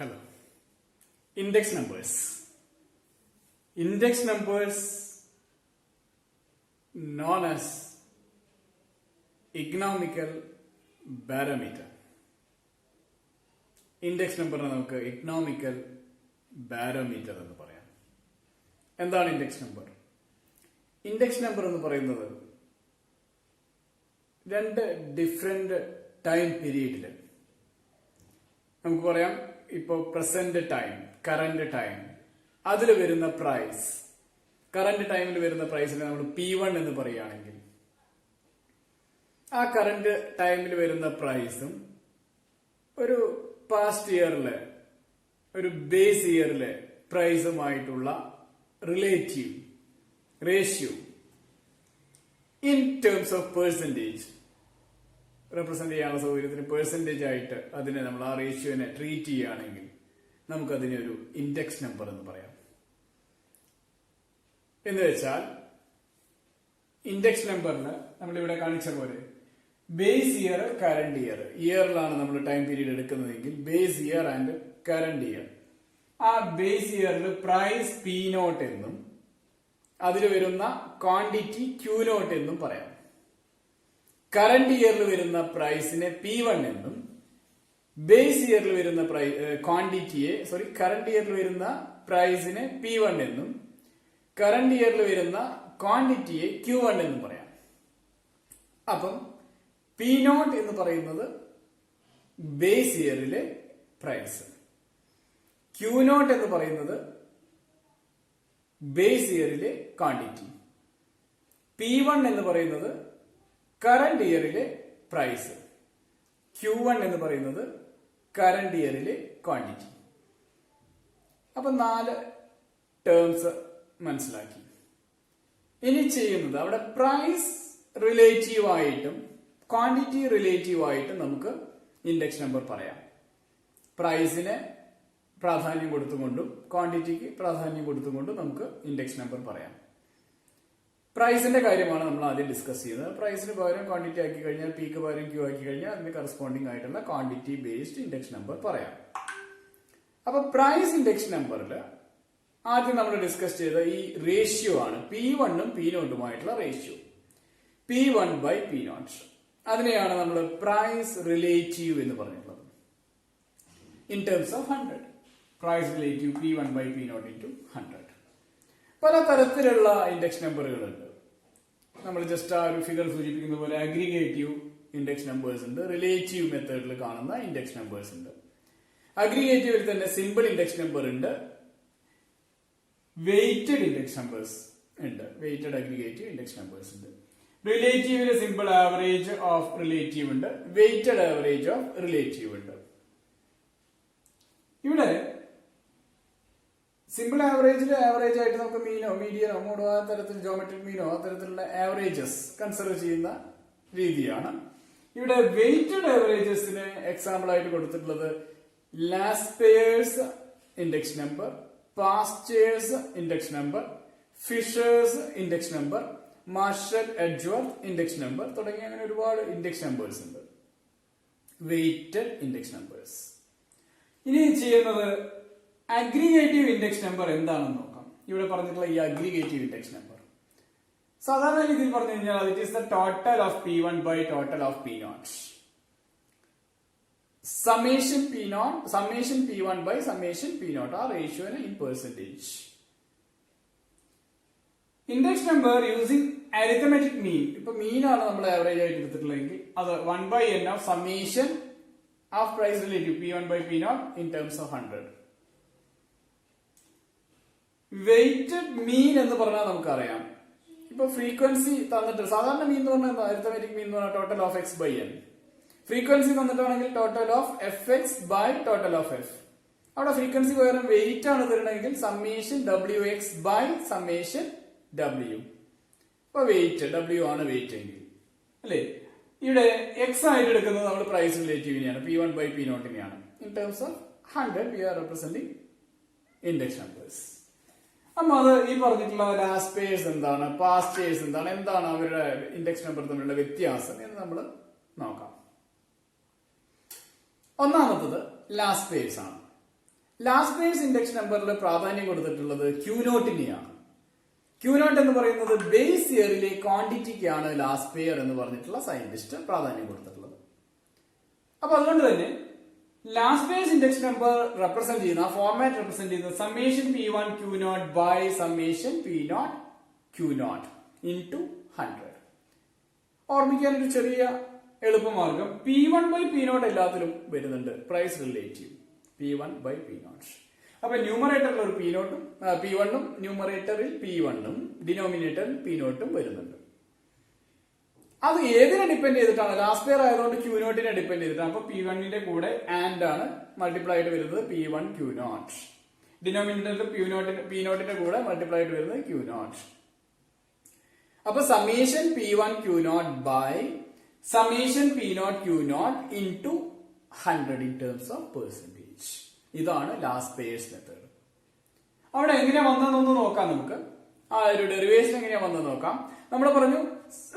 Hello. Index numbers. Index numbers known as economical barometer. Index നമ്പറിനെ നമുക്ക് economical barometer എന്ന് പറയാം. എന്താണ് ഇൻഡെക്സ് നമ്പർ? ഇൻഡെക്സ് നമ്പർ എന്ന് പറയുന്നത് രണ്ട് ഡിഫറെന്റ് ടൈം പീരീഡിൽ നമുക്ക് പറയാം. ഇപ്പോൾ പ്രസന്റ് ടൈം, കറന്റ് ടൈം, അതിൽ വരുന്ന പ്രൈസ്, കറന്റ് ടൈമിൽ വരുന്ന പ്രൈസിനെ നമ്മൾ P1 എന്ന് പറയുകയാണെങ്കിൽ ആ കറന്റ് ടൈമിൽ വരുന്ന പ്രൈസും ഒരു പാസ്റ്റ് ഇയറിലെ ഒരു ബേസ് ഇയറിലെ പ്രൈസുമായിട്ടുള്ള relative ratio in terms of percentage represent ചെയ്യാനുള്ള സൗകര്യത്തിന് പെർസെന്റേജ് ആയിട്ട് അതിനെ നമ്മൾ ആ റേഷ്യോനെ ട്രീറ്റ് ചെയ്യുകയാണെങ്കിൽ നമുക്കതിനെ ഒരു ഇൻഡെക്സ് നമ്പർ എന്ന് പറയാം. എന്ന് വെച്ചാൽ ഇൻഡെക്സ് നമ്പറിന് നമ്മളിവിടെ കാണിച്ച പോലെ ബേസ് ഇയർ, കറന്റ് ഇയർ, ഇയറിലാണ് നമ്മൾ ടൈം പീരീഡ് എടുക്കുന്നതെങ്കിൽ base year and current year. ആ ബേസ് ഇയറിൽ പ്രൈസ് P0 എന്നും അതിൽ വരുന്ന ക്വാണ്ടിറ്റി Q0 എന്നും പറയാം. കറന്റ് ഇയറിൽ വരുന്ന പ്രൈസിനെ P1 എന്നും ബേസ് ഇയറിൽ വരുന്ന കറന്റ് ഇയറിൽ വരുന്ന പ്രൈസിനെ P1 എന്നും കറന്റ് ഇയറിൽ വരുന്ന ക്വാണ്ടിറ്റിയെ Q1 എന്നും പറയാം. അപ്പം P0 എന്ന് പറയുന്നത് ബേസ് ഇയറിലെ പ്രൈസ്, Q0 എന്ന് പറയുന്നത് ബേസ് ഇയറിലെ ക്വാണ്ടിറ്റി, P1 എന്ന് പറയുന്നത് കറന്റ് ഇയറിലെ പ്രൈസ്, Q1 എന്ന് പറയുന്നത് കറന്റ് ഇയറിലെ ക്വാണ്ടിറ്റി. അപ്പൊ 4 ടേംസ് മനസ്സിലാക്കി. ഇനി ചെയ്യുന്നത് അവിടെ പ്രൈസ് റിലേറ്റീവ് ആയിട്ടും ക്വാണ്ടിറ്റി റിലേറ്റീവ് ആയിട്ടും നമുക്ക് ഇൻഡെക്സ് നമ്പർ പറയാം. പ്രൈസിന് പ്രാധാന്യം കൊടുത്തുകൊണ്ടും ക്വാണ്ടിറ്റിക്ക് പ്രാധാന്യം കൊടുത്തുകൊണ്ടും നമുക്ക് ഇൻഡെക്സ് നമ്പർ പറയാം. പ്രൈസിന്റെ കാര്യമാണ് നമ്മൾ ആദ്യം ഡിസ്കസ് ചെയ്യുന്നത്. പ്രൈസിന് പകരം ക്വാണ്ടിറ്റി ആക്കി കഴിഞ്ഞാൽ, പിക്ക് പകരം ക്യൂ ആക്കി കഴിഞ്ഞാൽ അതിന് കറസ്പോണ്ടിങ് ആയിട്ടുള്ള ക്വാണ്ടിറ്റി ബേസ്ഡ് ഇൻഡെക്സ് നമ്പർ പറയാം. അപ്പൊ പ്രൈസ് ഇൻഡെക്സ് നമ്പറിൽ ആദ്യം നമ്മൾ ഡിസ്കസ് ചെയ്ത ഈ റേഷ്യോ ആണ് P1 ഉം P0 റേഷ്യോ, P1/P0. അതിനെയാണ് നമ്മൾ പ്രൈസ് റിലേറ്റീവ് എന്ന് പറഞ്ഞിട്ടുള്ളത്. In terms of 100, price relative P1/P0 into 100. പല തരത്തിലുള്ള ഇൻഡെക്സ് നമ്പറുകളുണ്ട്. നമ്മൾ ജസ്റ്റ് ആ ഒരു ഫിഗർ സൂചിപ്പിക്കുന്ന പോലെ അഗ്രിഗേറ്റീവ് ഇൻഡെക്സ് നമ്പേഴ്സ് ഉണ്ട്, റിലേറ്റീവ് മെത്തേഡിൽ കാണുന്ന ഇൻഡെക്സ് നമ്പേഴ്സ് ഉണ്ട്. അഗ്രിഗേറ്റീവിൽ തന്നെ സിമ്പിൾ ഇൻഡെക്സ് നമ്പർ ഉണ്ട്, വെയ്റ്റഡ് ഇൻഡെക്സ് നമ്പേഴ്സ് ഉണ്ട്, വെയ്റ്റഡ് അഗ്രിഗേറ്റീവ് ഇൻഡെക്സ് നമ്പേഴ്സ് ഉണ്ട്. റിലേറ്റീവില് സിമ്പിൾ ആവറേജ് ഓഫ് റിലേറ്റീവ് ഉണ്ട്, വെയ്റ്റഡ് ആവറേജ് ഓഫ് റിലേറ്റീവ് ഉണ്ട്. ഇവിടെ സിമ്പിൾ ആവറേജിൽ ആവറേജ് ആയിട്ട് നമുക്ക് മീനോ മീഡിയനോ മോഡോ ആ തരത്തിൽ ജോമെട്രിക് മീനോ ആ തരത്തിലുള്ള ആവറേജസ് കൺസിഡർ ചെയ്യുന്ന രീതിയാണ്. ഇവിടെ വെയ്റ്റഡ് ആവറേജസിന് എക്സാമ്പിൾ ആയിട്ട് കൊടുത്തിട്ടുള്ളത് Laspeyres index number, Paasche's index number, Fisher's index number, Marshall Edgeworth index number തുടങ്ങിയ അങ്ങനെ ഒരുപാട് ഇൻഡെക്സ് നമ്പേഴ്സ് ഉണ്ട്, വെയ്റ്റഡ് ഇൻഡെക്സ് നമ്പേഴ്സ്. ഇനി ചെയ്യുന്നത് അഗ്രിഗേറ്റീവ് ഇൻഡെക്സ് നമ്പർ എന്താണെന്ന് നോക്കാം. ഇവിടെ പറഞ്ഞിട്ടുള്ള ഈ അഗ്രിഗേറ്റീവ് ഇൻഡെക്സ് നമ്പർ സാധാരണ രീതിയിൽ പറഞ്ഞു കഴിഞ്ഞാൽ it is the total of P1 by total of P0, summation P1 by summation P0, ആ റേഷ്യോനെ in percentage. Index number using arithmetic mean, ഇപ്പൊ മീനാണ് നമ്മൾ ആവറേജ് ആയിട്ട് എടുത്തിട്ടുള്ളതെങ്കിൽ അത് 1/n of summation of price relative P1/P0 in terms of 100. Weighted mean എന്ന് പറഞ്ഞാൽ നമുക്കറിയാം, ഇപ്പൊ ഫ്രീക്വൻസി തന്നിട്ട് സാധാരണ മീൻ എന്ന് പറഞ്ഞാൽ അരിത്തമെറ്റിക് മീൻ എന്ന് പറഞ്ഞാൽ ടോട്ടൽ ഓഫ് x/n, ഫ്രീക്വൻസി തന്നിട്ടാണെങ്കിൽ total of fx by total of f. അവിടെ ഫ്രീക്വൻസി പകരം വെയിറ്റ് ആണ് തരണമെങ്കിൽ summation wx by summation w. ഇപ്പൊ വെയിറ്റ് w ആണ് വെയിറ്റ് എങ്കിൽ അല്ലെ, ഇവിടെ x ആയിട്ട് എടുക്കുന്നത് നമ്മൾ പ്രൈസ് റിലേറ്റീവിനെയാണ്, P1/P0 in terms of 100 we are representing index numbers. അപ്പൊ അത് ഈ പറഞ്ഞിട്ടുള്ള ലാസ്പേഴ്സ് എന്താണ്, പാസ്റ്റേഴ്സ് എന്താണ് അവരുടെ ഇൻഡെക്സ് നമ്പർ തമ്മിലുള്ള വ്യത്യാസം എന്ന് നമ്മൾ നോക്കാം. ഒന്നാമത്തത് ലാസ്പേഴ്സ് ആണ്. ലാസ്റ്റ് പേഴ്സ് ഇൻഡെക്സ് നമ്പറിൽ പ്രാധാന്യം കൊടുത്തിട്ടുള്ളത് ക്യൂനോട്ടിനെയാണ്. ക്യൂനോട്ട് എന്ന് പറയുന്നത് ബേസ് ഇയറിലെ ക്വാണ്ടിറ്റിക്കാണ് ലാസ്റ്റ് പെയർ എന്ന് പറഞ്ഞിട്ടുള്ള സയന്റിസ്റ്റ് പ്രാധാന്യം കൊടുത്തിട്ടുള്ളത്. അപ്പൊ അതുകൊണ്ട് തന്നെ Laspeyres index number represent ചെയ്യുന്ന ഫോർമാറ്റ് റെപ്രസെന്റ് ചെയ്യുന്ന summation P1 Q0 by summation P0 Q0 into 100. ഓർമ്മിക്കാൻ ഒരു ചെറിയ എളുപ്പമാർഗം P1 ബൈ P0 എല്ലാത്തിലും വരുന്നുണ്ട് price relative P1 by P0. അപ്പൊ ന്യൂമറേറ്ററിൽ ഒരു P1ഉം ന്യൂമറേറ്ററിൽ P1ഉം ഡിനോമിനേറ്ററിൽ P0ഉം വരുന്നുണ്ട്. അത് ഏതിനെ ഡിപ്പെൻഡ് ചെയ്തിട്ടാണ്? ലാസ്റ്റ് പെയർ ആയതുകൊണ്ട് Q0നെ ഡിപ്പെൻഡ് ചെയ്തിട്ടാണ്. അപ്പൊ P1ന്റെ കൂടെ ആൻഡ് ആണ് മൾട്ടിപ്ലൈ ആയിട്ട് വരുന്നത് P1 Q0. ഡിനോമിനേറ്ററിൽ P0ന്റെ കൂടെ മൾട്ടിപ്ലൈ ആയിട്ട് വരുന്നത് Q0. അപ്പൊ summation P1 Q0 by summation P0 Q0 into 100 in terms of percentage. ഇതാണ് ലാസ്റ്റ് പേഴ്സ് മെത്തേഡ്. അവിടെ എങ്ങനെയാ വന്നതെന്നൊന്ന് നോക്കാം നമുക്ക്. ആ ഒരു ഡെറിവേഷൻ എങ്ങനെയാ വന്നത് നോക്കാം. നമ്മൾ പറഞ്ഞു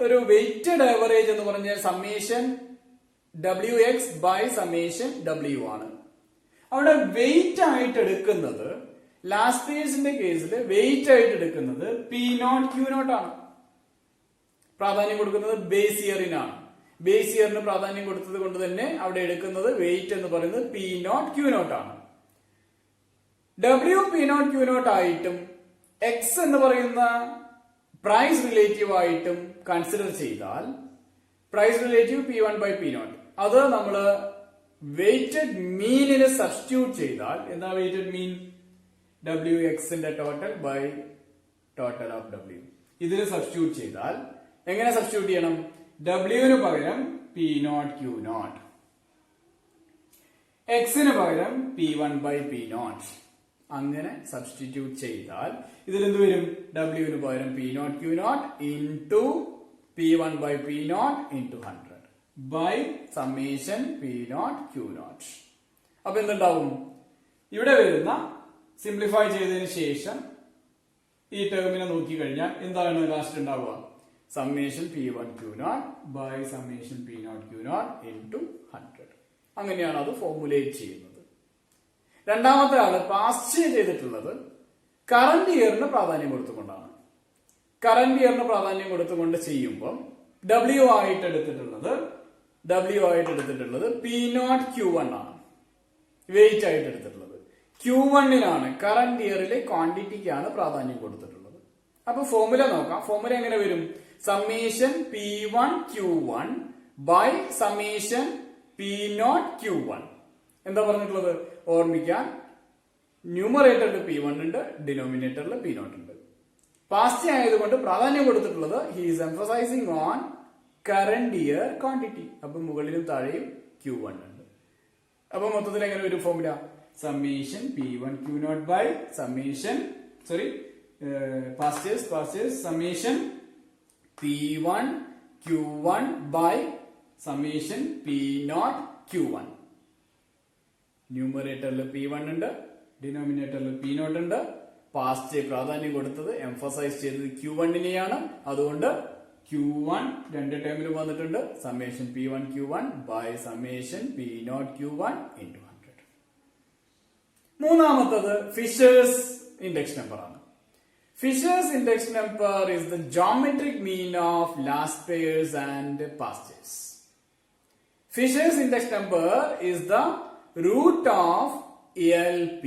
ഒരു വെയിറ്റഡ് ആവറേജ് എന്ന് പറഞ്ഞ summation WX by summation W ആണ്. അവിടെ വെയിറ്റ് ആയിട്ട് എടുക്കുന്നത് ലാസ്റ്റ് പേഴ്സിന്റെ കേസിൽ വെയിറ്റ് ആയിട്ട് എടുക്കുന്നത് P0 Q0 ആണ്. പ്രാധാന്യം കൊടുക്കുന്നത് ബേസ് ഇയറിനാണ്. ബേസ് ഇയറിന് പ്രാധാന്യം കൊടുത്തത് കൊണ്ട് തന്നെ അവിടെ എടുക്കുന്നത് വെയിറ്റ് എന്ന് പറയുന്നത് P0 Q0 ആണ്. W P0 Q0 ആയിട്ടും X എന്ന് പറയുന്ന പ്രൈസ് റിലേറ്റീവ് ആയിട്ടും കൺസിഡർ ചെയ്താൽ price relative P1 by P0 അത് നമ്മൾ വെയിറ്റഡ് മീനിന് സബ്സ്റ്റിറ്റ്യൂട്ട് ചെയ്താൽ എന്താ വെയിറ്റഡ് മീൻ? WX ന്റെ total by total of W. ഇതിന് സബ്സ്റ്റിറ്റ്യൂട്ട് ചെയ്താൽ എങ്ങനെ സബ്സ്റ്റിറ്റ്യൂട്ട് ചെയ്യണം? W പകരം P0 Q0, X പകരം P1 ബൈ P0. അങ്ങനെ സബ്സ്റ്റിറ്റ്യൂട്ട് ചെയ്താൽ ഇതിൽ എന്ത് വരും? W പകരം P0 Q0 ഇൻടു P1 by P0 into 100 by summation P0 Q0. അപ്പൊ എന്തുണ്ടാവും? ഇവിടെ വരുന്ന സിംപ്ലിഫൈ ചെയ്തതിന് ശേഷം ഈ ടേമിനെ നോക്കി കഴിഞ്ഞാൽ എന്താണ് ലാസ്റ്റ് ഉണ്ടാവുക? Summation P1 Q0 by summation P0 Q0 into 100. അങ്ങനെയാണ് അത് ഫോർമുലേറ്റ് ചെയ്യുന്നത്. രണ്ടാമത്തെ ആള് പാസ്റ്റ് ചെയ്തിട്ടുള്ളത് കറന്റ് ഇയറിന് പ്രാധാന്യം കൊടുത്തുകൊണ്ടാണ്. കറന്റ് ഇയറിന് പ്രാധാന്യം കൊടുത്തുകൊണ്ട് ചെയ്യുമ്പോൾ W ആയിട്ട് എടുത്തിട്ടുള്ളത് P0 Q1 ആണ്. വെയിറ്റ് ആയിട്ട് എടുത്തിട്ടുള്ളത് Q1നാണ്. കറന്റ് ഇയറിലെ ക്വാണ്ടിറ്റിക്കാണ് പ്രാധാന്യം കൊടുത്തിട്ടുള്ളത്. അപ്പൊ ഫോർമുല നോക്കാം. ഫോർമുല എങ്ങനെ വരും? Summation P1 Q1 by summation P0 Q1. എന്താ പറഞ്ഞിട്ടുള്ളത്? ഓർമ്മിക്കാൻ ന്യൂമറേറ്ററിൽ P1 ഉണ്ട്, ഡിനോമിനേറ്ററിൽ P0 ഉണ്ട്. പാസ്റ്റ് ആയതുകൊണ്ട് പ്രാധാന്യം കൊടുത്തിട്ടുള്ളത് he is emphasizing on current year quantity. അപ്പൊ മുകളിലും താഴെയും Q1 ഉണ്ട്. അപ്പൊ മൊത്തത്തിൽ എങ്ങനെ ഒരു formula? Summation P1 Q0 by summation summation P1 Q1 by summation P0 Q1. ന്യൂമറേറ്ററിൽ P1 ഉണ്ട്, ഡിനോമിനേറ്ററിൽ P0 ഉണ്ട്. പാസ്റ്റ് പ്രാധാന്യം കൊടുത്തത് എംഫസൈസ് ചെയ്തത് Q1നെയാണ്. അതുകൊണ്ട് Q1 രണ്ട് ടേമിലും വന്നിട്ടുണ്ട്. Summation P1 Q1 by summation P0 Q1 into 100. മൂന്നാമത്തത് ഫിഷേഴ്സ് ഇൻഡെക്സ് നമ്പർ ആണ്. Fisher's index number is the geometric mean of last pairs and past pairs. Fisher's index number is the root of LP.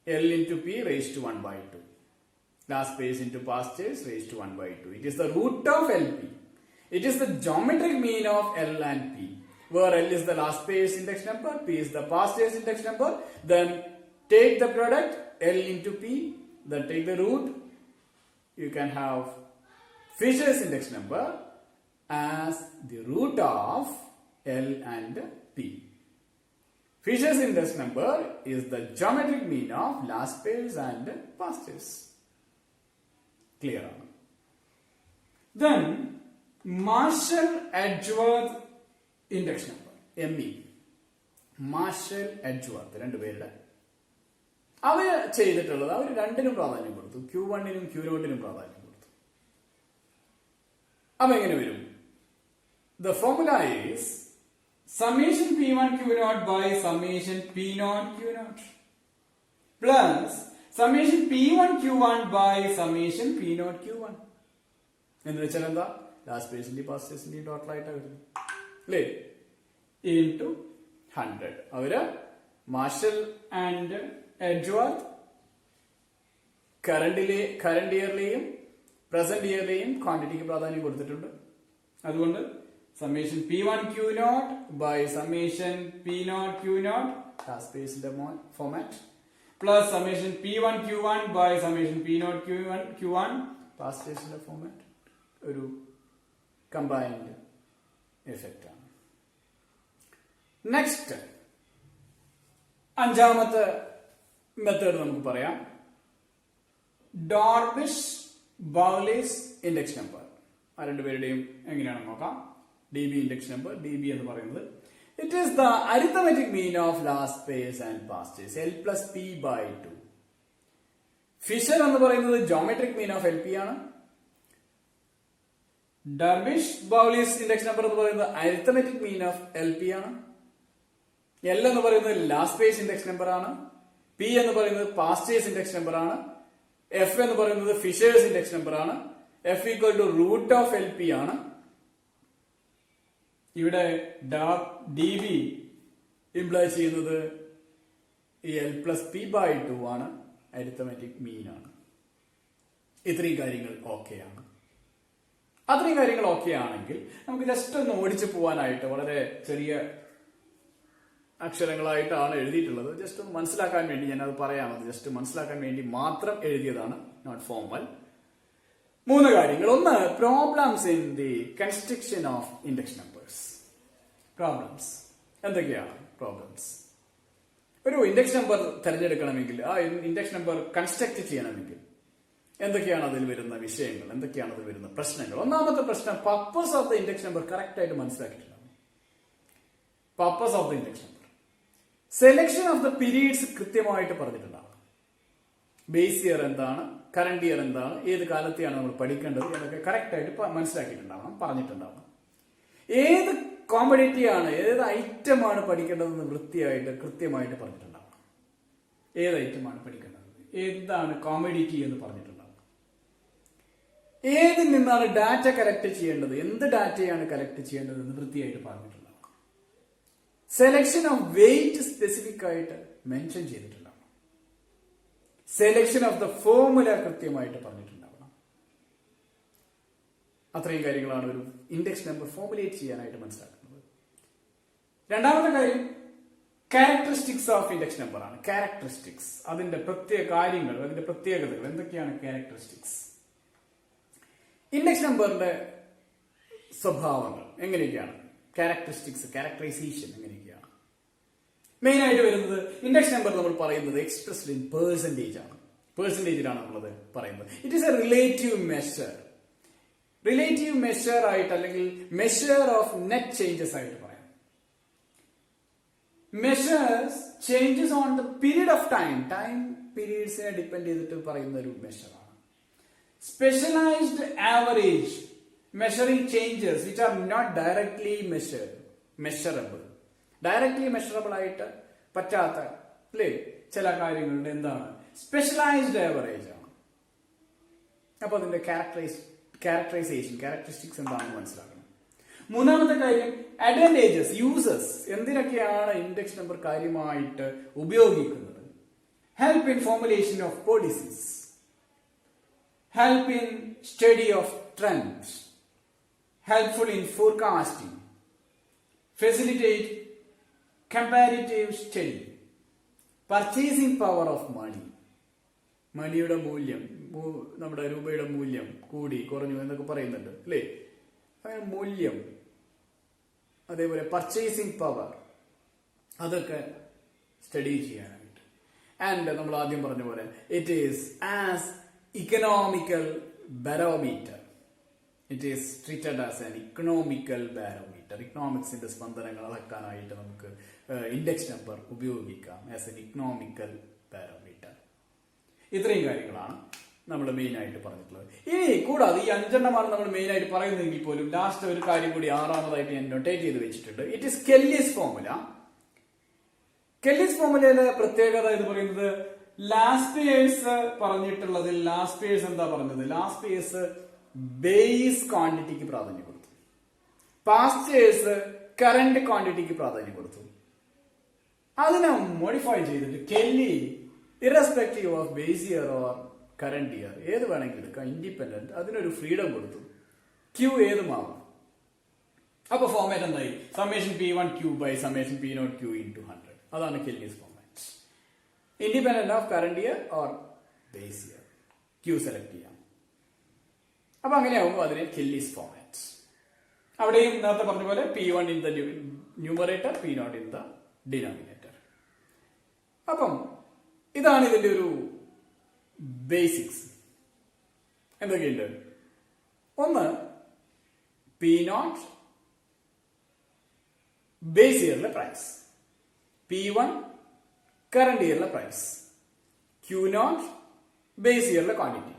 L into P raised to 1 by 2. Last pairs into past pairs raised to 1 by 2. It is the root of LP. It is the geometric mean of L and P. Where L is the last pairs index number, P is the past pairs index number. Then take the product L into P. Then take the root. You can have Fisher's index number as the root of L and P. Fisher's index number is the geometric mean of last pairs and past pairs. Clear? Then Marshall-Edgeworth index number, ME. Marshall-Edgeworth രണ്ടു പേരുടെ അവർ ചെയ്തിട്ടുള്ളത് അവർ രണ്ടിനും പ്രാധാന്യം കൊടുത്തു. Q1നും Q0നും പ്രാധാന്യം കൊടുത്തു. അപ്പൊ എങ്ങനെ വരും? The formula is summation P1 Q naught by summation P naught Q naught plus summation P1 Q1 by summation P naught Q1 എന്ന് വെച്ചാൽ എന്താ ലാസ്റ്റ് പേജിന്റെ ഫസ്റ്റ് പേജിന്റെ ടോട്ടൽ ആയിട്ട് വരുന്നത് അല്ലേ ഇൻടു 100 അവര് മാർഷൽ ആൻഡ് എഡ്ജ്വർത്ത് കറണ്ട് ഇയറിലെയും പ്രസന്റ് ഇയറിലെയും ക്വാണ്ടിറ്റിക്ക് പ്രാധാന്യം കൊടുത്തിട്ടുണ്ട്. അതുകൊണ്ട് summation P1 Q naught by summation P naught Q naught last പേജിന്റെ format plus summation P1 Q1 by summation P naught Q1 last പേജിന്റെ ഫോമാറ്റ് ഒരു കമ്പൈൻഡ് എഫക്റ്റ് ആണ്. നെക്സ്റ്റ് അഞ്ചാമത്തെ മെത്തേഡ് നമുക്ക് പറയാം ഡോർബിഷ് ബൗലിസ് ഇൻഡെക്സ് നമ്പർ. ആ രണ്ടുപേരുടെയും എങ്ങനെയാണെന്ന് നോക്കാം. D B index number. D B എന്ന് പറയുന്നത് it is the arithmetic mean of Laspeyres and പാസ്റ്റ് പേസ് L plus P by 2. Fisher എന്ന് പറയുന്നത് geometric mean of L P ആണ്. ഡർബിഷ് ബൗലിസ് ഇൻഡെക്സ് നമ്പർ എന്ന് പറയുന്നത് arithmetic mean of L P ആണ്. എൽ എന്ന് പറയുന്നത് ലാസ്റ്റ് പേസ് ഇൻഡെക്സ് നമ്പർ ആണ്. പി എന്ന് പറയുന്നത് പാസ്റ്റ് പേസ് ഇൻഡെക്സ് നമ്പർ ആണ്. എഫ് എന്ന് പറയുന്നത് ഫിഷേഴ്സ് ഇൻഡെക്സ് നമ്പർ ആണ്. F equal to root of L P ആണ്. ഇവിടെ ഡി ബി ഇംപ്ലൈ ചെയ്യുന്നത് ഈ എൽ പ്ലസ് പി ബൈ 2 ആണ്. അരിത്തമെറ്റിക് മീൻ ആണ്. ഇത്രയും കാര്യങ്ങൾ ഓക്കെ ആണ്. അത്രയും കാര്യങ്ങൾ ഓക്കെ ആണെങ്കിൽ നമുക്ക് ജസ്റ്റ് ഒന്ന് ഓടിച്ചു പോവാനായിട്ട് വളരെ ചെറിയ അക്ഷരങ്ങളായിട്ടാണ് എഴുതിയിട്ടുള്ളത്. ജസ്റ്റ് ഒന്ന് മനസ്സിലാക്കാൻ വേണ്ടി ഞാനത് പറയാമത് ജസ്റ്റ് മനസ്സിലാക്കാൻ വേണ്ടി മാത്രം എഴുതിയതാണ്, നോട്ട് ഫോർമൽ. 3 കാര്യങ്ങൾ. ഒന്ന്, problems in the construction of index numbers. Problems എന്തൊക്കെയാണ്? പ്രോബ്ലംസ് ഒരു ഇൻഡെക്സ് നമ്പർ തിരഞ്ഞെടുക്കണമെങ്കിൽ, ആ ഇൻഡെക്സ് നമ്പർ കൺസ്ട്രക്ട് ചെയ്യണമെങ്കിൽ എന്തൊക്കെയാണ് അതിൽ വരുന്ന വിഷയങ്ങൾ, എന്തൊക്കെയാണ് അതിൽ വരുന്ന പ്രശ്നങ്ങൾ? ഒന്നാമത്തെ പ്രശ്നം, purpose of the index number correct ആയിട്ട് മനസ്സിലാക്കിയിട്ടുണ്ടാവും. Purpose of the index number. Selection of the periods കൃത്യമായിട്ട് പറഞ്ഞിട്ടുണ്ടാവും. ബേസ് ഇയർ എന്താണ്, കറണ്ട് ഇയർ എന്താണ്, ഏത് കാലത്തെയാണ് നമ്മൾ പഠിക്കേണ്ടത് എന്നൊക്കെ കറക്റ്റ് ആയിട്ട് മനസ്സിലാക്കിയിട്ടുണ്ടാവണം, പറഞ്ഞിട്ടുണ്ടാവണം. ഏത് കോമഡിറ്റി ആണ്, ഏത് ഐറ്റമാണ് പഠിക്കേണ്ടതെന്ന് വൃത്തിയായിട്ട് കൃത്യമായിട്ട് പറഞ്ഞിട്ടുണ്ടാവണം. ഏത് ഐറ്റമാണ് പഠിക്കേണ്ടത്, എന്താണ് കോമഡിറ്റി എന്ന് പറഞ്ഞിട്ടുണ്ടാവണം. ഏതിൽ നിന്നാണ് ഡാറ്റ കളക്ട് ചെയ്യേണ്ടത്, എന്ത് ഡാറ്റയാണ് കളക്ട് ചെയ്യേണ്ടത് എന്ന് വൃത്തിയായിട്ട് പറഞ്ഞിട്ടുണ്ടാവണം. സെലക്ഷൻ ഓഫ് വെയിറ്റ് സ്പെസിഫിക് ആയിട്ട് മെൻഷൻ ചെയ്തിട്ടുണ്ടാവണം. സെലക്ഷൻ ഓഫ് ദ ഫോർമുല കൃത്യമായിട്ട് പറഞ്ഞിട്ടുണ്ടാവണം. അത്രയും കാര്യങ്ങളാണ് ഒരു ഇൻഡെക്സ് നമ്പർ ഫോർമുലേറ്റ് ചെയ്യാനായിട്ട് മനസ്സിലാക്കുന്നത്. രണ്ടാമത്തെ കാര്യം ക്യാരക്ടറിസ്റ്റിക്സ് ഓഫ് ഇൻഡെക്സ് നമ്പർ ആണ്. ക്യാരക്ടറിസ്റ്റിക്സ്, അതിന്റെ പ്രത്യേക കാര്യങ്ങൾ, അതിന്റെ പ്രത്യേകതകൾ എന്തൊക്കെയാണ്? ക്യാരക്ടറിസ്റ്റിക്സ്. ഇൻഡെക്സ് നമ്പറിന്റെ സ്വഭാവങ്ങൾ എങ്ങനെയൊക്കെയാണ്? ക്യാരക്ടറിസ്റ്റിക്സ്, ക്യാരക്ടറൈസേഷൻ എങ്ങനെയൊക്കെയാണ്? മെയിൻ ആയിട്ട് വരുന്നത് ഇൻഡെക്സ് നമ്പർ നമ്മൾ പറയുന്നത് എക്സ്പ്രസ്ഡ് ഇൻ പെർസെന്റേജ് ആണ്. പെർസെന്റേജിലാണ് നമ്മളത് പറയുന്നത്. It is a relative measure. Relative measure ആയിട്ട് അല്ലെങ്കിൽ മെഷർ ഓഫ് നെറ്റ് ചേഞ്ചസ് ആയിട്ട് പറയാം. Measures changes on the period of time. Time പീരീഡ്സിനെ ഡിപ്പെൻഡ് ചെയ്തിട്ട് പറയുന്ന ഒരു മെഷറാണ്. Specialised average, measuring changes which are not directly measurable. Directly measurable ആയിട്ട് പറ്റാത്ത അല്ലേ ചില കാര്യങ്ങളുടെ എന്താണ് സ്പെഷ്യലൈസ്ഡ് ആവറേജ് ആണ്. അപ്പൊ അതിന്റെ ക്യാരക്ടറൈസേഷൻ, ക്യാരക്ടറിസ്റ്റിക്സ് എന്താണെന്ന് മനസ്സിലാക്കണം. മൂന്നാമത്തെ കാര്യം അഡ്വാൻറ്റേജസ്, യൂസസ്. എന്തിനൊക്കെയാണ് ഇൻഡെക്സ് നമ്പർ കാര്യമായിട്ട് ഉപയോഗിക്കുന്നത്? Help in formulation of policies, help in study of trends, helpful in forecasting, facilitate comparative study, purchasing power of money. മണിയുടെ മൂല്യം, നമ്മുടെ രൂപയുടെ മൂല്യം കൂടി കുറഞ്ഞു എന്നൊക്കെ പറയുന്നുണ്ട് അല്ലേ? അങ്ങനെ മൂല്യം, അതേപോലെ പർച്ചേസിംഗ് പവർ, അതൊക്കെ സ്റ്റഡി ചെയ്യാനായിട്ട്. ആൻഡ് നമ്മൾ ആദ്യം പറഞ്ഞ പോലെ it is as economical barometer. It is treated as an economical barometer. ഇക്കണോമിക്സിന്റെ സ്പന്ദനങ്ങൾ അളക്കാനായിട്ട് നമുക്ക് ഇൻഡെക്സ് നമ്പർ ഉപയോഗിക്കാം ആസ് എൻ ഇക്കണോമിക്കൽ ബാരോമീറ്റർ. ഇത്രയും കാര്യങ്ങളാണ് നമ്മൾ മെയിൻ ആയിട്ട് പറഞ്ഞിട്ടുള്ളത്. ഇനി കൂടാതെ ഈ 5 നമ്മൾ മെയിൻ ആയിട്ട് പറയുന്നതെങ്കിൽ പോലും ലാസ്റ്റ് ഒരു കാര്യം കൂടി 6ാമതായിട്ട് ഞാൻ നൊട്ടേറ്റ് ചെയ്ത് വെച്ചിട്ടുണ്ട്. It is Kelly's formula. Kelly's ഫോർമുലയിലെ പ്രത്യേകത എന്ന് പറയുന്നത് ലാസ്റ്റ് ഇയേഴ്സ് പറഞ്ഞിട്ടുള്ളതിൽ ലാസ്റ്റ് ഇയേഴ്സ് എന്താ പറഞ്ഞത്? ലാസ്റ്റ് ഇയേഴ്സ് ബേസ് ക്വാണ്ടിറ്റിക്ക് പ്രാധാന്യം കൊടുത്തു. പാസ്റ്റ് ഇയേഴ്സ് കറന്റ് ക്വാണ്ടിറ്റിക്ക് പ്രാധാന്യം കൊടുത്തു. അതിനെ മോഡിഫൈ ചെയ്തിട്ട് Kelly irrespective of base year or current year ഏത് വേണമെങ്കിലും എടുക്കാം, ഇൻഡിപെൻഡന്റ്, അതിനൊരു ഫ്രീഡം കൊടുത്തു. ക്യൂ ഏതുമാവാം. അപ്പൊ ഫോർമാറ്റ് എന്തായി? Summation P1 Q by summation P0 Q into 100. അതാണ് Kelly's format. Independent of current year or base year Q select ചെയ്യാം. അപ്പൊ അങ്ങനെയാവുമ്പോൾ അതിനെ കെല്ലീസ് ഫോർമാറ്റ്. അവിടെയും നേരത്തെ പറഞ്ഞ പോലെ P1 in the numerator, P0 in the denominator. അപ്പം ഇതാണ് ഇതിന്റെ ഒരു ബേസിക്സ്. എന്തൊക്കെയുണ്ട്? ഒന്ന്, P0 ബേസ് ഇയറിലെ പ്രൈസ്, P1 കറന്റ് ഇയറിലെ പ്രൈസ്, Q0 ബേസ് ഇയറിലെ ക്വാണ്ടിറ്റി,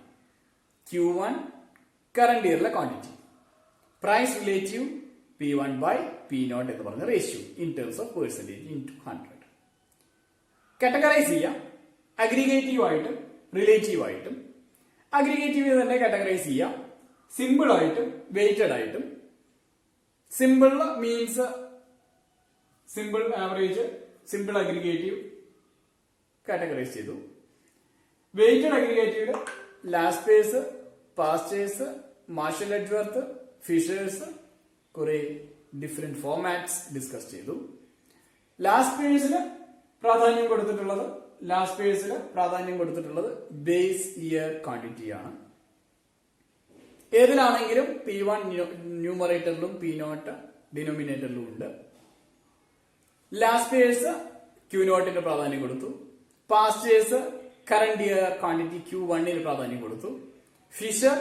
Q1 കറന്റ് ഇയറിലെ quantity. Price relative P1 by P0 എന്ന് പറഞ്ഞ ratio in terms of percentage into 100. Categorise ചെയ്യാം അഗ്രിഗേറ്റീവ് ആയിട്ടും റിലേറ്റീവ് ആയിട്ടും. അഗ്രിഗേറ്റീവ് തന്നെ കാറ്റഗറൈസ് ചെയ്യാം സിമ്പിൾ ആയിട്ടും വെയിറ്റഡ് ആയിട്ടും. Simple means simple average, simple aggregative categorise ചെയ്തു. വെയിറ്റഡ് അഗ്രിഗേറ്റീവില് Laspeyres, Paasche's, Marshall Edgeworth, Fisher's, കുറെ ഡിഫറെന്റ് ഫോർമാറ്റ്സ് ഡിസ്കസ് ചെയ്തു. ലാസ്റ്റ് പേഴ്സിന് പ്രാധാന്യം കൊടുത്തിട്ടുള്ളത് ബേസ് ഇയർ ക്വാണ്ടിറ്റി ആണ്. ഏതിലാണെങ്കിലും P1 ന്യൂമറേറ്ററിലും P0 ഡിനോമിനേറ്ററിലും ഉണ്ട്. ലാസ്റ്റ് പേഴ്സ് Q0 പ്രാധാന്യം കൊടുത്തു. Pastors current year quantity Q1 പ്രാധാന്യം കൊടുത്തു. Fisher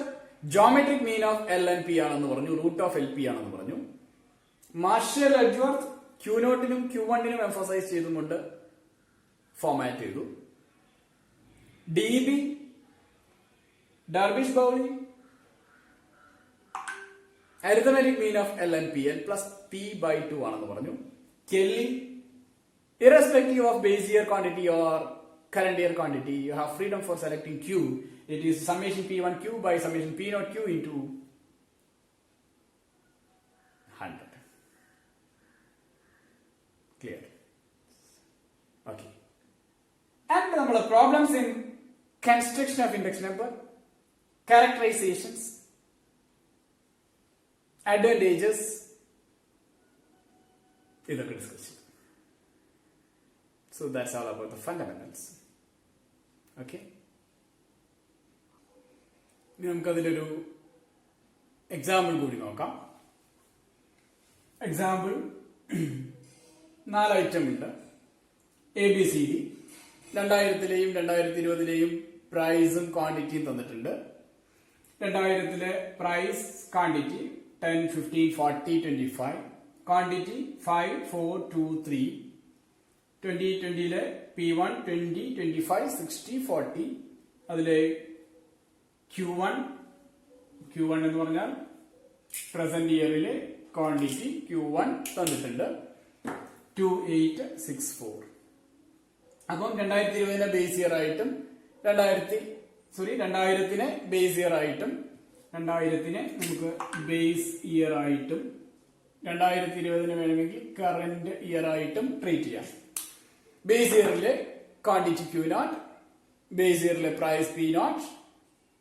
geometric mean of L and P ആണെന്ന് പറഞ്ഞു, റൂട്ട് ഓഫ് LP ആണെന്ന് പറഞ്ഞു. Marshall Edgeworth Q0 Q1 emphasise ചെയ്തുകൊണ്ട് ഫോർമാറ്റ് ചെയ്തു. DB Dorbish Bowley arithmetic mean of L and PL plus P/2 ആണെന്ന് പറഞ്ഞു. Kelly irrespective of base year quantity or current year quantity, you have freedom for selecting Q. It is summation P1 Q by summation P0 Q into 100. Clear? Okay. And the problems in construction of index number, characterizations, advantages, ഇതൊക്കെ discuss ചെയ്തു. So that's all about the fundamentals. Okay. ഇനി നമുക്കതിലൊരു example കൂടി നോക്കാം. Example 4 item ഉണ്ട്. ABCD 2000-ലെയും 2020-ലെയും പ്രൈസും ക്വാണ്ടിറ്റിയും തന്നിട്ടുണ്ട്. 2000-ലെ price quantity 10, 15, 40, 25. Quantity 5, 4, 2, 3. 2020-ലെ P1 20, 25, 60, 40. അതിലെ Q1 എന്ന് പറഞ്ഞാൽ പ്രസന്റ് ഇയറിലെ ക്വാണ്ടിറ്റി Q1 തന്നിട്ടുണ്ട് 2864. അപ്പം 2020-നെ ബേസ് ഇയർ ആയിട്ടും 2000-നെ ബേസ് ഇയർ ആയിട്ടും 2000-നെ നമുക്ക് ബേസ് ഇയർ ആയിട്ടും 2020-ന് വേണമെങ്കിൽ കറന്റ് ഇയർ ആയിട്ടും ട്രീറ്റ് ചെയ്യാം. ബേസ് ഇയറിലെ ക്വാണ്ടിറ്റി Q0, ബേസ് ഇയറിലെ പ്രൈസ് P0,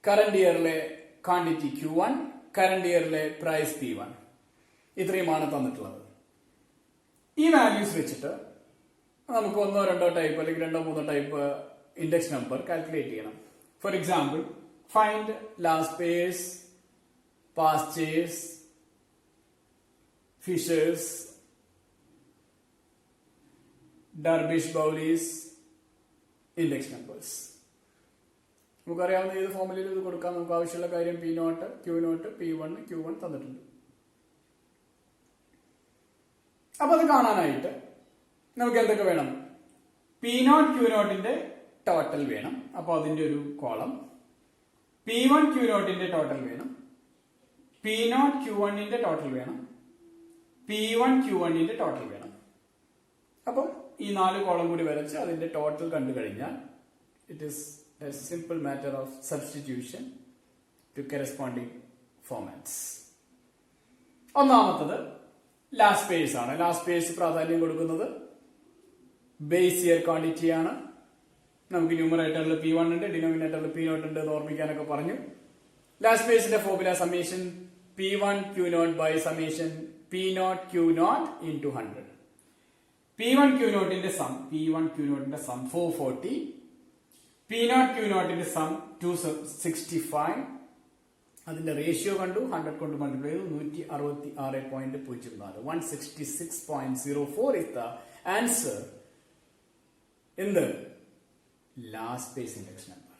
കറന്റ് ഇയറിലെ ക്വാണ്ടിറ്റി Q1, കറന്റ് ഇയറിലെ പ്രൈസ് P1. ഇത്രയുമാണ് തന്നിട്ടുള്ളത്. ഈ വാല്യൂസ് വെച്ചിട്ട് നമുക്ക് 1, 2 ടൈപ്പ് അല്ലെങ്കിൽ 2, 3 ടൈപ്പ് ഇൻഡെക്സ് നമ്പർ കാൽക്കുലേറ്റ് ചെയ്യണം. For example, find Laspeyres, Paasche's, Fisher's, Dorbish Bowley's, index numbers. നമുക്കറിയാവുന്ന ഏത് ഫോമിലും ഇത് കൊടുക്കാം. നമുക്ക് ആവശ്യമുള്ള കാര്യം P0, Q0, P1, Q1 തന്നിട്ടുണ്ട്. അപ്പൊ അത് കാണാനായിട്ട് നമുക്ക് എന്തൊക്കെ വേണം? P0, Q0-ന്റെ ടോട്ടൽ വേണം. അപ്പൊ അതിന്റെ ഒരു കോളം. P1 Q0 ടോട്ടൽ വേണം, P0 Q1 ടോട്ടൽ വേണം, P1 Q1 ടോട്ടൽ വേണം. അപ്പം ഈ 4 കോളം കൂടി വരച്ച് അതിന്റെ ടോട്ടൽ കണ്ടു കഴിഞ്ഞാൽ it is a simple matter of substitution to corresponding formats. ഒന്നാമത്തത് ലാസ്റ്റ് പേഴ്സ് ആണ്. ലാസ്റ്റ് പേഴ്സ് പ്രാധാന്യം കൊടുക്കുന്നത് ബേസ് ഇയർ ക്വാണ്ടിറ്റി ആണ്. നമുക്ക് ന്യൂമറേറ്ററിൽ P1 ഉണ്ട്, ഡിനോമിനേറ്ററിൽ P0 ഉണ്ട് എന്ന് ഓർമ്മിക്കാനൊക്കെ പറഞ്ഞു. ലാസ്റ്റ് പേഴ്സിന്റെ formula summation P1 Q0 by summation P0 Q0 into 100. P1 Q0 sum 440, P0 Q0 sum 265. അതിന്റെ റേഷ്യോ കണ്ടു, 100 കൊണ്ട് മൾട്ടിപ്ലൈ ചെയ്തു, 166.04. 166.04 is the answer in the last phase index number.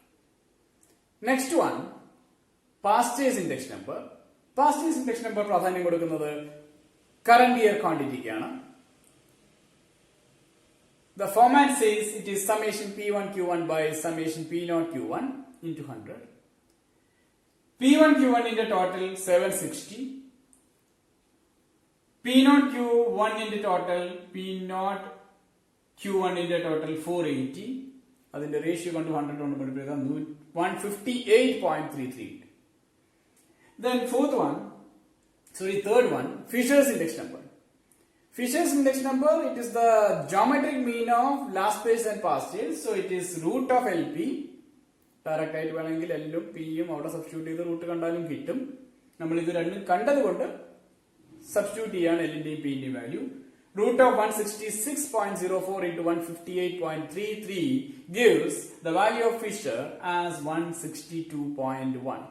Next one, past phase index number. Past phase index number പ്രാധാന്യം കൊടുക്കുന്നത് current year quantity ക്കാണ്. The format says it is summation P1 Q1 by summation P0 Q1 into 100. P1 Q1 total 760. P0 Q1 total, P0 Q1 total 480. അതിന്റെ ratio കണ്ടു, 100 കൊണ്ട് multiply ചെയ്താൽ 158.33. Then third one, Fisher's index number. Fisher's index number, it is the geometric mean of last phase and past phase. So it is root of LP. Direct ആയിട്ട് വേണമെങ്കിൽ എല്ലും പിയും അവിടെ substitute ചെയ്ത് റൂട്ട് കണ്ടാലും കിട്ടും. നമ്മൾ ഇത് രണ്ടും കണ്ടത് കൊണ്ട് സബ്സ്റ്റിറ്റ്യൂട്ട് ചെയ്യാണ് എല്ലിന്റെയും പിന്റെയും value. Root of 166.04 into 158.33 gives the value of Fisher as 162.1.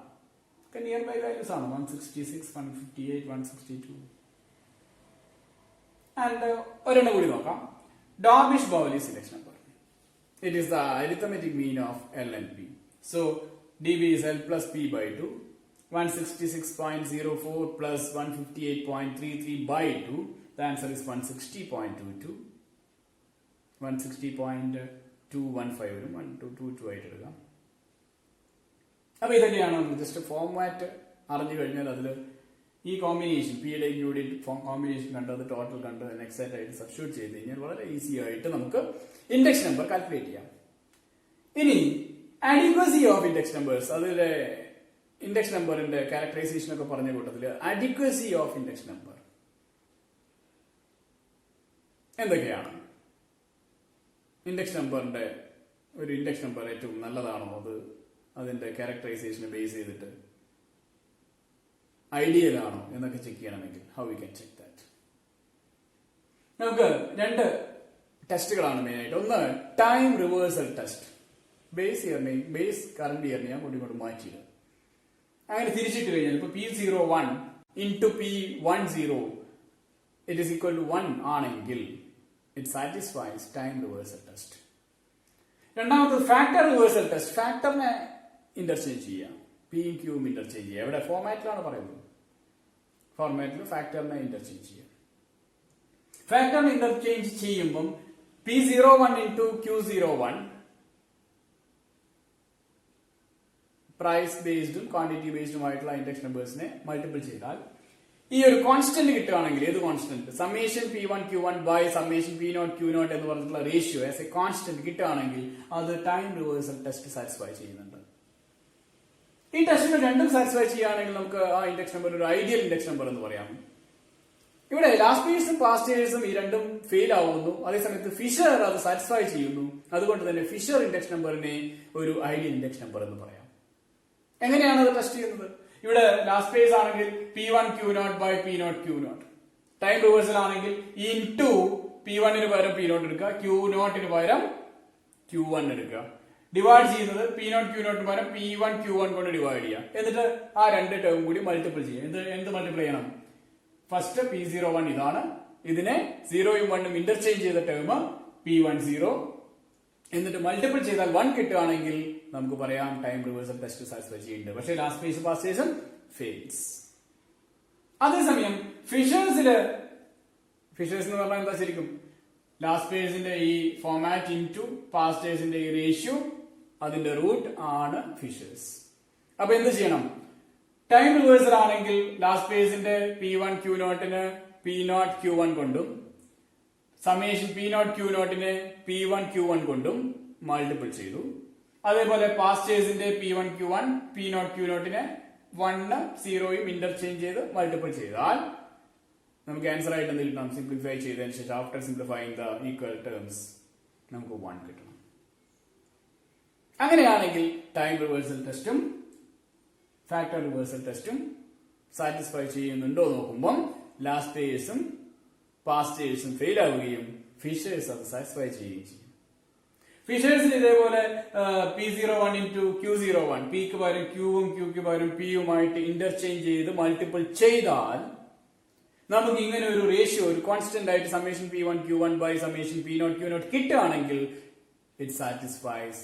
Nearby values are 166, 158, 162. And ഒരെണ്ണം കൂടി നോക്കാം. Darvish-Bowley's index number. It is the arithmetic mean of L and P. So dB is L plus P by 2. 166.04 plus 158.33 by 2. The answer is 160.22. 160.215 വരും. 1222 ആയിട്ട് എടുക്കാം. അപ്പൊ ഇതൊക്കെയാണ് just format അറിഞ്ഞു കഴിഞ്ഞാൽ അതിൽ ഈ കോമ്പിനേഷൻ പിയുടെ ഇൻക്ലൂഡഡ് കോമ്പിനേഷൻ കണ്ട് അത് ടോട്ടൽ കണ്ട് എക്സാക്ട് ആയിട്ട് സബ്സ്റ്റിറ്റ്യൂട്ട് ചെയ്ത് കഴിഞ്ഞാൽ വളരെ ഈസി ആയിട്ട് നമുക്ക് ഇൻഡെക്സ് നമ്പർ കാൽക്കുലേറ്റ് ചെയ്യാം. ഇനി അഡിക്വസി ഓഫ് ഇൻഡെക്സ് നമ്പേഴ്സ്, അതിലെ ഇൻഡെക്സ് നമ്പറിന്റെ ക്യാരക്ടറൈസേഷൻ ഒക്കെ പറഞ്ഞ കൂട്ടത്തില് അഡിക്വസി ഓഫ് ഇൻഡെക്സ് നമ്പർ എന്തൊക്കെയാണ്? ഇൻഡെക്സ് നമ്പറിന്റെ ഒരു ഇൻഡെക്സ് നമ്പർ ഏറ്റവും നല്ലതാണോ, അത് അതിന്റെ ക്യാരക്ടറൈസേഷനെ ബേസ് ചെയ്തിട്ട് ഐഡിയൽ ആണോ എന്നൊക്കെ ചെക്ക് ചെയ്യണമെങ്കിൽ how we can check that? നമുക്ക് 2 ടെസ്റ്റുകളാണ് മെയിൻ ആയിട്ട്. ഒന്ന് ടൈം റിവേഴ്സൽ ടെസ്റ്റ്. ബേസ് ഇയറിനെയും ബേസ് കറന്റ് ഇയറിനെയും അങ്ങോട്ട് മാറ്റിയത്. അങ്ങനെ തിരിച്ചിട്ട് കഴിഞ്ഞാൽ ഇപ്പൊ P01 into P10 it is equal to 1 ആണെങ്കിൽ it satisfies time reversal test. രണ്ടാമത്തത് ഫാക്ടർ റിവേഴ്സൽ ടെസ്റ്റ്. ഫാക്ടറിനെ ഇന്റർചേഞ്ച് ചെയ്യാം, പിയും ക്യൂവും ഇന്റർചേഞ്ച് ചെയ്യാം. ഇവിടെ ഫോർമാറ്റിലാണ് പറയുന്നത്. ഫോർമാറ്റിൽ ഫാക്ടറിനെ ഇന്റർചേഞ്ച് ചെയ്യാം. ഫാക്ടറിനെ ഇന്റർചേഞ്ച് ചെയ്യുമ്പം P01 into Q01 പ്രൈസ് ബേസ്ഡും ക്വാണ്ടിറ്റി ബേസ്ഡുമായിട്ടുള്ള ഇൻഡെക്സ് നമ്പേഴ്സിനെ മൾട്ടിപ്പിൾ ചെയ്താൽ ഈ ഒരു കോൺസ്റ്റന്റ് കിട്ടുകയാണെങ്കിൽ, ഏത് constant? Summation P1 Q1 by summation P0 Q0 എന്ന് പറഞ്ഞിട്ടുള്ള റേഷ്യോ ആസ് എ കോൺസ്റ്റന്റ് കിട്ടുകയാണെങ്കിൽ അത് ടൈം റിവേഴ്സൽ ടെസ്റ്റ് സാറ്റിസ്ഫൈ ചെയ്യുന്നുണ്ട്. ഈ ടെസ്റ്റിന് രണ്ടും സാറ്റിസ്ഫൈ ചെയ്യുകയാണെങ്കിൽ നമുക്ക് ആ ഇൻഡെക്സ് നമ്പർ ഒരു ഐഡിയൽ ഇൻഡെക്സ് നമ്പർ എന്ന് പറയാം. ഇവിടെ ലാസ്റ്റ് പേഴ്സും പാസ്റ്റ് പേഴ്സും ഈ രണ്ടും ഫെയിൽ ആവുന്നു. അതേസമയത്ത് ഫിഷർ അത് സാറ്റിസ്ഫൈ ചെയ്യുന്നു. അതുകൊണ്ട് തന്നെ ഫിഷർ ഇൻഡെക്സ് നമ്പറിനെ ഒരു ഐഡിയൽ ഇൻഡെക്സ് നമ്പർ എന്ന് പറയാം. എങ്ങനെയാണ് അത് ടെസ്റ്റ് ചെയ്യുന്നത്? ഇവിടെ ലാസ്റ്റ് പേസ് ആണെങ്കിൽ P1 Q0 by P0 Q0. Time reversal ആണെങ്കിൽ ഇൻടു P1 പകരം P0 എടുക്കുക, Q0 പകരം Q1 എടുക്കുക. ഡിവൈഡ് ചെയ്യുന്നത് P0 Q0 പകരം P1 Q1 കൊണ്ട് ഡിവൈഡ് ചെയ്യുക. എന്നിട്ട് ആ 2 ടേം കൂടി മൾട്ടിപ്പിൾ ചെയ്യുക. എന്ത് മൾട്ടിപ്പിൾ ചെയ്യണം? ഫസ്റ്റ് P01 ഇതാണ്, ഇതിനെ 0യും 1ഉം ഇന്റർചേഞ്ച് ചെയ്ത ടേം P10, എന്നിട്ട് മൾട്ടിപ്പിൾ ചെയ്താൽ 1 കിട്ടുകയാണെങ്കിൽ നമുക്ക് പറയാം ടൈം റിവേഴ്സൽ ടെസ്റ്റ് സാറ്റിസ്ഫൈ ചെയ്യുന്നുണ്ട്. പക്ഷേ ലാസ്റ്റ് പേസ് പാസ്റ്റ് പേസും ഫെയിൽസ്. അതേസമയം ഫിഷേഴ്സ് എന്ന് പറഞ്ഞാൽ എന്താ ശരിക്കും? ലാസ്റ്റ് പേസിന്റെ ഈ ഫോർമാറ്റ് ഇൻടു പാസ്റ്റ് പേസിന്റെ ഈ റേഷ്യോ, അതിന്റെ റൂട്ട് ആണ് ഫിഷേഴ്സ്. അപ്പൊ എന്ത് ചെയ്യണം? ടൈം റിവേഴ്സൽ ആണെങ്കിൽ last ഫേസിന്റെ P1 Q0 P0 Q1 കൊണ്ടും summation P0 Q0 P1 Q1 കൊണ്ടും മൾട്ടിപ്പിൾ ചെയ്തു. അതേപോലെ പാസ്റ്റ് ഫേസിന്റെ P1 Q1 P0 Q0 1 0 interchange ചെയ്ത് മൾട്ടിപ്പിൾ ചെയ്താൽ നമുക്ക് ആൻസർ ആയിട്ട് എന്ത് കിട്ടണം? സിംപ്ലിഫൈ ചെയ്തതിനു ശേഷം after simplifying the equal terms നമുക്ക് 1 കിട്ടണം. അങ്ങനെയാണെങ്കിൽ ടൈം റിവേഴ്സൽ ടെസ്റ്റും ഫാക്ടർ റിവേഴ്സൽ ടെസ്റ്റും സാറ്റിസ്ഫൈ ചെയ്യുന്നുണ്ടോ നോക്കുമ്പോൾ ലാസ്റ്റ് ഇയേഴ്സും പാസ്റ്റ് ഇയേഴ്സും ഫെയിൽ ആവുകയും ഫിഷേഴ്സ് അത് സാറ്റിസ്ഫൈ ചെയ്യുകയും ചെയ്യും. ഫിഷേഴ്സിന് ഇതേപോലെ P01 into Q01 പിക്ക് പകരം ക്യൂവും ക്യൂക്ക് പകരം പിയുമായിട്ട് ഇന്റർചേഞ്ച് ചെയ്ത് മൾട്ടിപ്പിൾ ചെയ്താൽ നമുക്ക് ഇങ്ങനെ ഒരു റേഷ്യോ, ഒരു കോൺസ്റ്റന്റ് ആയിട്ട് summation P1 Q1 by summation P0 Q0 കിട്ടുകയാണെങ്കിൽ it satisfies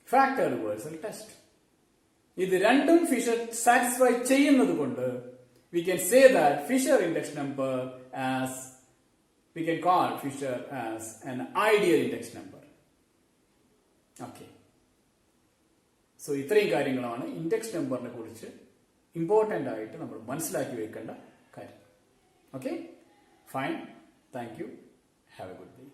factor reversal test. ഇത് രണ്ടും ഫിഷർ സാറ്റിസ്ഫൈ ചെയ്യുന്നത് കൊണ്ട് we can say that Fisher index number as we can call Fisher as an ideal index number. Okay. So ഇത്രയും കാര്യങ്ങളാണ് index നമ്പറിനെ കുറിച്ച് important ആയിട്ട് നമ്മൾ മനസ്സിലാക്കി വെക്കേണ്ട കാര്യം. Okay? Fine. Thank you. Have a good day.